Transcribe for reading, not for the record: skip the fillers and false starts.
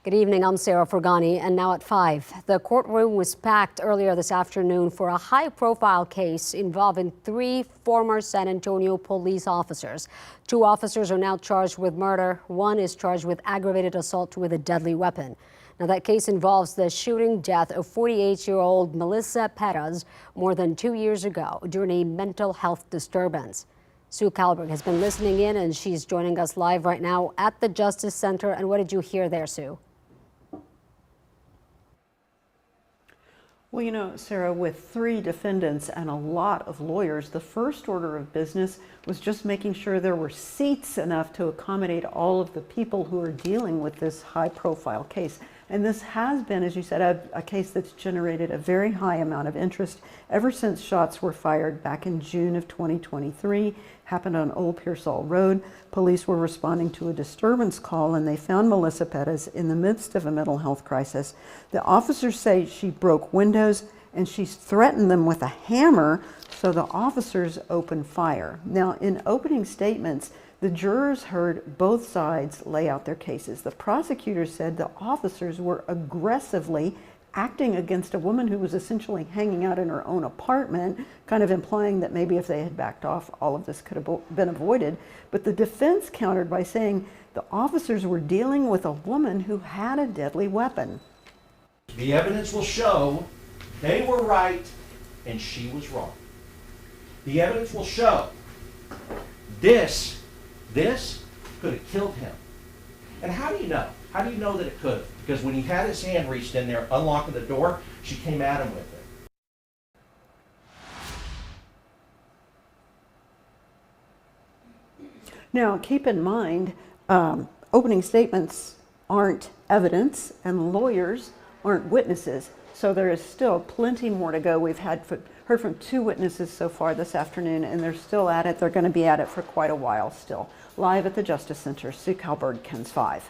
Good evening, I'm Sarah Fergani, and now at 5. The courtroom was packed earlier this afternoon for a high-profile case involving 3 former San Antonio police officers. 2 officers are now charged with murder. 1 is charged with aggravated assault with a deadly weapon. Now, that case involves the shooting death of 48-year-old Melissa Perez more than 2 years ago during a mental health disturbance. Sue Kalberg has been listening in, and she's joining us live right now at the Justice Center. And what did you hear there, Sue? Well, you know, Sarah, with 3 defendants and a lot of lawyers, the first order of business was just making sure there were seats enough to accommodate all of the people who are dealing with this high-profile case. And this has been, as you said, a case that's generated a very high amount of interest ever since shots were fired back in June of 2023. Happened on Old Pearsall Road. Police were responding to a disturbance call, and they found Melissa Perez in the midst of a mental health crisis. The officers say she broke windows and she threatened them with a hammer, so the officers opened fire. Now, in opening statements, the jurors heard both sides lay out their cases. The prosecutors said the officers were aggressively acting against a woman who was essentially hanging out in her own apartment, kind of implying that maybe if they had backed off, all of this could have been avoided. But the defense countered by saying the officers were dealing with a woman who had a deadly weapon. The evidence will show they were right and she was wrong. The evidence will show this could have killed him. And how do you know? How do you know that it could have? Because when he had his hand reached in there, unlocking the door, she came at him with it. Now, keep in mind, opening statements aren't evidence and lawyers aren't witnesses. So there is still plenty more to go. We've heard from 2 witnesses so far this afternoon, and they're still at it. They're going to be at it for quite a while still. Live at the Justice Center, Sue Kalberg, KENS 5.